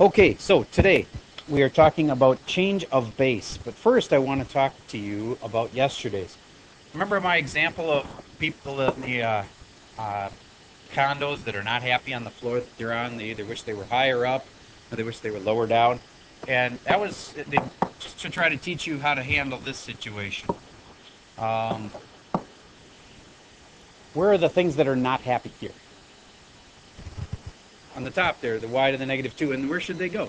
Okay, so today we are talking about change of base, but first I want to talk to you about yesterday's. Remember my example of people in the condos that are not happy on the floor that they're on? They either wish they were higher up or they wish they were lower down. And that was just to try to teach you how to handle this situation. Um, where are the things that are not happy here? On the top there, the y to the -2, and where should they go?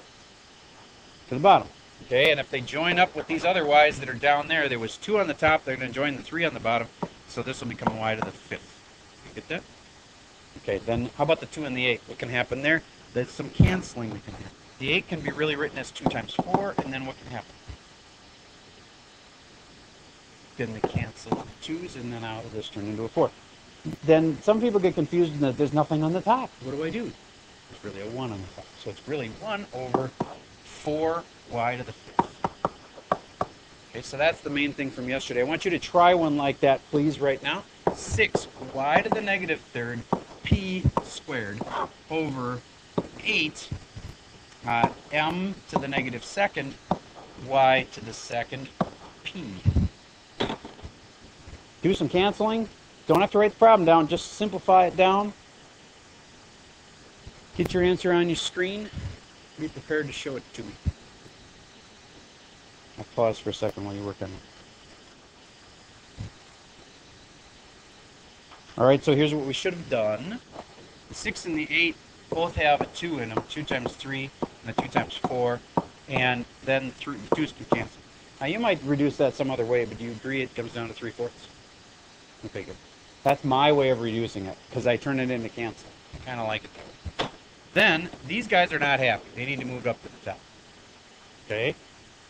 To the bottom. Okay, and if they join up with these other y's that are down there, there was 2 on the top, they're going to join the 3 on the bottom, so this will become y to the 5th. You get that? Okay, then how about the 2 and the 8? What can happen there? There's some canceling that can happen. The 8 can be really written as 2 times 4, and then what can happen? Then they cancel the 2's, and then out of this turn into a 4. Then some people get confused in that there's nothing on the top. What do I do? There's really a 1 on the top. So it's really 1 over 4y to the 5th. Okay, so that's the main thing from yesterday. I want you to try one like that, please, right now. 6y to the -3rd p squared over 8 m to the -2nd y to the 2nd p. Do some canceling. Don't have to write the problem down. Just simplify it down. Get your answer on your screen. Be prepared to show it to me. I'll pause for a second while you work on it. All right, so here's what we should have done. The 6 and the 8 both have a 2 in them, 2 times 3 and a 2 times 4, and then the 2's can cancel. Now you might reduce that some other way, but do you agree it comes down to 3/4? Okay, good. That's my way of reducing it, because I turn it into cancel. I kind of like it that way. Then, these guys are not happy. They need to move up to the top. Okay?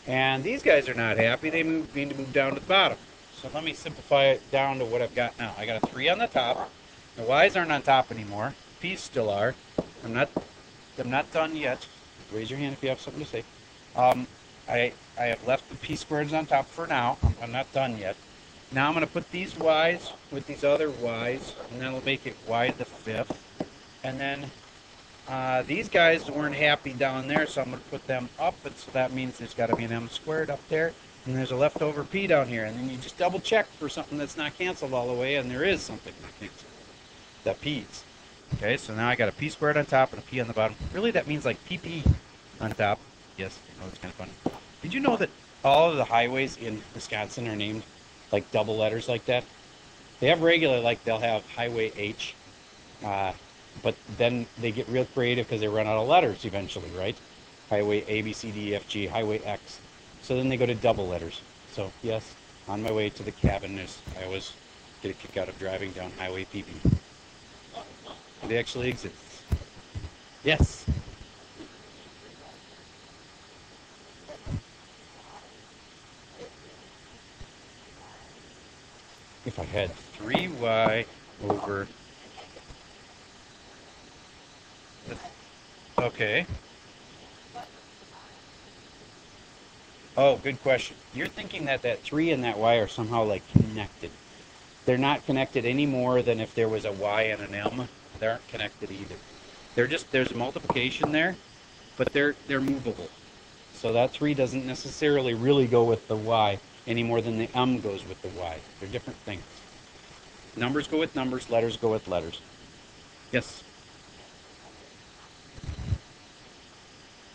And these guys are not happy. They need to move down to the bottom. So let me simplify it down to what I've got now. I got a 3 on the top. The y's aren't on top anymore. P's still are. I'm not done yet. Raise your hand if you have something to say. I have left the p squareds on top for now. I'm not done yet. Now I'm going to put these y's with these other y's, and that'll make it y to the 5th. And then these guys weren't happy down there, so I'm going to put them up, and so that means there's got to be an m squared up there, and there's a leftover p down here. And then you just double check for something that's not canceled all the way, and there is something that canceled. The p's. Okay, so now I got a p squared on top and a p on the bottom. Really, that means like pp on top. Yes, I know it's kind of funny. Did you know that all of the highways in Wisconsin are named like double letters like that? They have regular, like they'll have Highway H, but then they get real creative because they run out of letters eventually, right? Highway A, B, C, D, E, F, G, Highway X. So then they go to double letters. So yes, on my way to the cabin, I always get a kick out of driving down Highway PP. It actually exists. Yes. If I had 3y over... Okay. Oh, good question. You're thinking that that 3 and that y are somehow like connected. They're not connected any more than if there was a y and an m. They aren't connected either. They're just, there's a multiplication there, but they're movable. So that 3 doesn't necessarily really go with the y any more than the m goes with the y. They're different things. Numbers go with numbers, letters go with letters. Yes?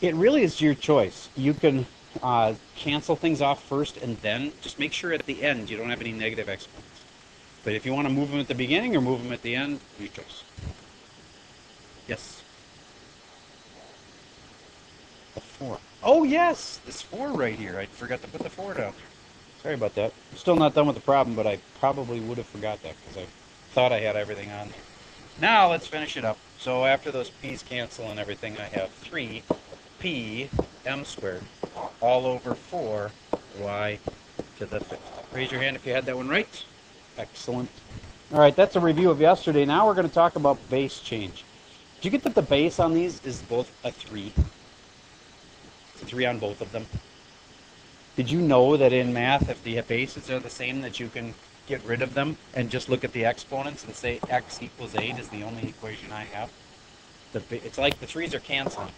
It really is your choice. You can cancel things off first and then just make sure at the end you don't have any negative exponents. But if you want to move them at the beginning or move them at the end, your choice. Yes? The 4. Oh yes! This 4 right here. I forgot to put the 4 down there. Sorry about that. I'm still not done with the problem, but I probably would have forgot that because I thought I had everything on there. Now let's finish it up. So after those p's cancel and everything, I have 3p m squared all over 4y to the 5th. Raise your hand if you had that one right. Excellent. All right, that's a review of yesterday. Now we're going to talk about base change. Did you get that the base on these is both a 3? It's a 3 on both of them. Did you know that in math, if the bases are the same, that you can get rid of them and just look at the exponents and say x equals 8 is the only equation I have? It's like the 3's are canceling.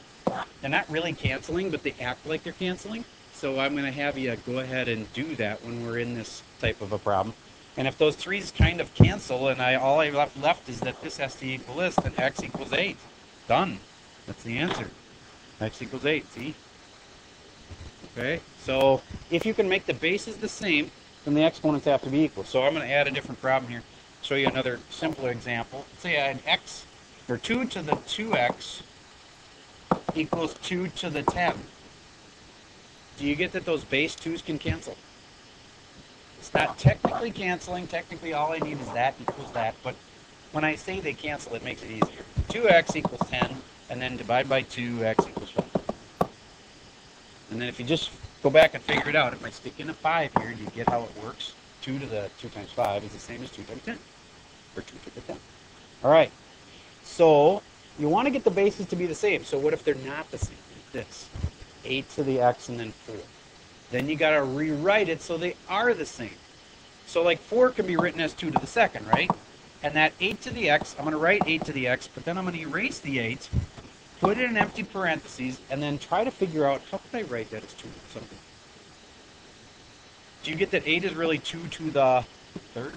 They're not really canceling, but they act like they're canceling. So I'm going to have you go ahead and do that when we're in this type of a problem. And if those 3's kind of cancel, and all I left is that this has to equal this, then x equals 8. Done. That's the answer. X equals 8, see? Okay, so if you can make the bases the same, then the exponents have to be equal. So I'm going to add a different problem here. Show you another simpler example. Let's say I had x, or 2 to the 2x equals 2 to the 10. Do you get that those base 2's can cancel? It's not technically canceling. Technically, all I need is that equals that. But when I say they cancel, it makes it easier. 2x equals 10, and then divide by 2, x equals 5. And then if you just go back and figure it out, if I stick in a 5 here, do you get how it works? 2 to the 2 times 5 is the same as 2 times 10, or 2 to the 10. All right, so you want to get the bases to be the same. So what if they're not the same? Like this, 8 to the x and then 4. Then you got to rewrite it so they are the same. So like 4 can be written as 2 to the second, right? And that 8 to the x, I'm going to write 8 to the x, but then I'm going to erase the 8, put it in empty parentheses, and then try to figure out, how could I write that as 2 to something? Do you get that 8 is really 2 to the third?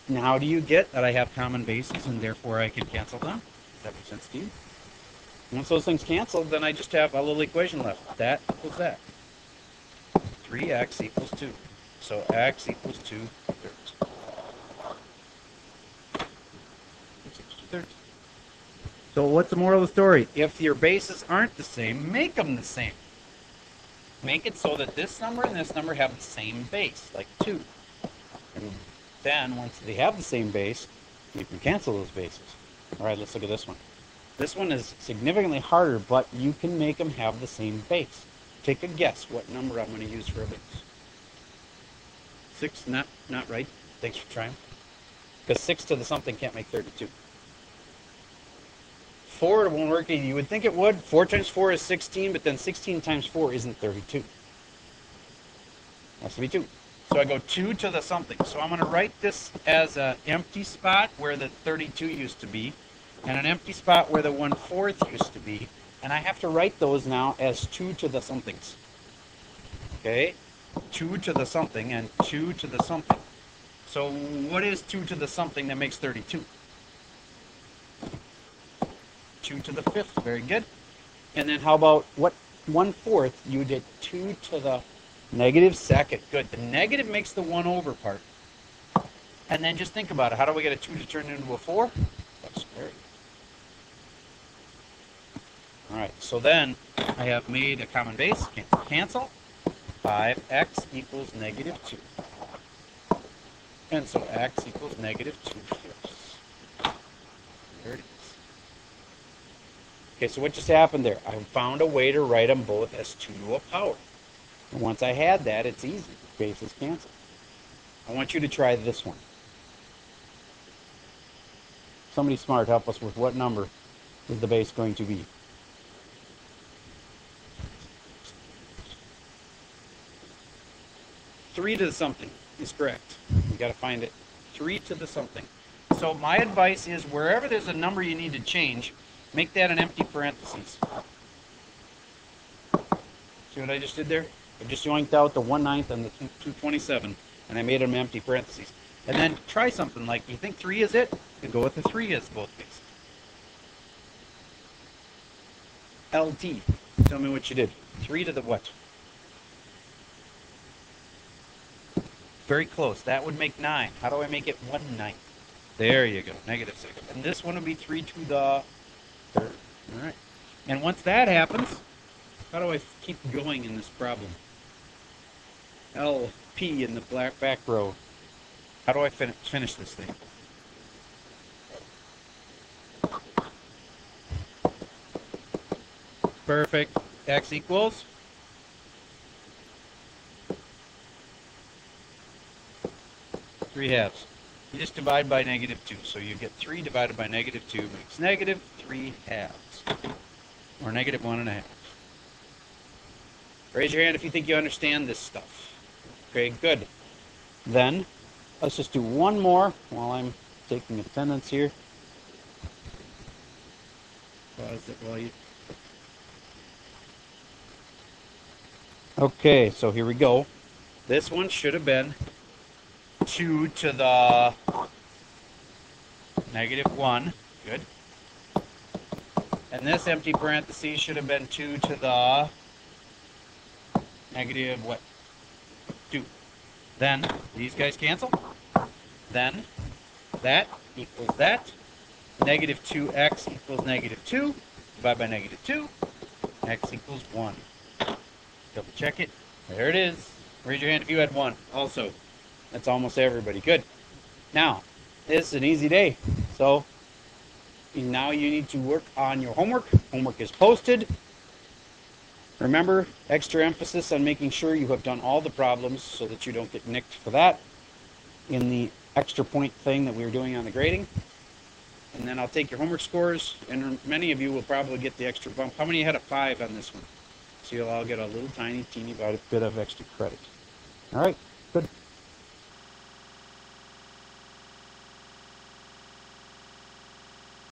Now do you get that I have common bases and therefore I can cancel them? Does that make sense to you? Once those things cancel, then I just have a little equation left. That equals that. 3x equals 2. So x equals 2 thirds. So what's the moral of the story? If your bases aren't the same, make them the same. Make it so that this number and this number have the same base, like 2. And then once they have the same base, you can cancel those bases. All right, let's look at this one. This one is significantly harder, but you can make them have the same base. Take a guess what number I'm going to use for a base. 6, not right. Thanks for trying. Because 6 to the something can't make 32. 4 won't work either. You would think it would. 4 times 4 is 16, but then 16 times 4 isn't 32. Has to be 2. So I go 2 to the something. So I'm going to write this as an empty spot where the 32 used to be, and an empty spot where the 1/4 used to be. And I have to write those now as 2 to the somethings. Okay? 2 to the something and 2 to the something. So what is 2 to the something that makes 32? 2 to the 5th. Very good. And then how about what 1/4? You did 2 to the negative second. Good. The negative makes the 1 over part. And then just think about it. How do we get a 2 to turn into a 4? That's scary. All right. So then I have made a common base. Cancel. 5x equals negative 2. And so x equals negative 2/5. There it is. Okay, so what just happened there? I found a way to write them both as 2 to a power. And once I had that, it's easy. Bases cancel. I want you to try this one. Somebody smart, help us with what number is the base going to be? Three to the something is correct. You got to find it. 3 to the something. So my advice is wherever there's a number you need to change, make that an empty parentheses. See what I just did there? I just yoinked out the 1/9 and the 2/27, and I made them empty parentheses. And then try something like, you think 3 is it? You go with the 3 as both bases. LT. Tell me what you did. 3 to the what? Very close. That would make 9. How do I make it 1/9? There you go. Negative 6. And this one would be 3 to the third. All right. And once that happens, how do I keep going in this problem? LP in the back row. How do I finish this thing? Perfect. X equals 3/2. You just divide by negative 2. So you get 3 divided by negative 2 makes negative 3/2. Or negative 1/2. Raise your hand if you think you understand this stuff. Okay, good. Then, let's just do one more while I'm taking attendance here. Pause it while you... Okay, so here we go. This one should have been 2 to the -1. Good. And this empty parenthesis should have been 2 to the negative what? 2. Then these guys cancel. Then that equals that. -2x equals -2. Divide by -2. X equals 1. Double check it. There it is. Raise your hand if you had 1. Also, that's almost everybody. Good. Now, it's an easy day. So, now you need to work on your homework. Homework is posted. Remember, extra emphasis on making sure you have done all the problems so that you don't get nicked for that in the extra point thing that we were doing on the grading. And then I'll take your homework scores, and many of you will probably get the extra bump. How many had a 5 on this one? So you'll all get a little tiny, teeny bit of extra credit. All right, good.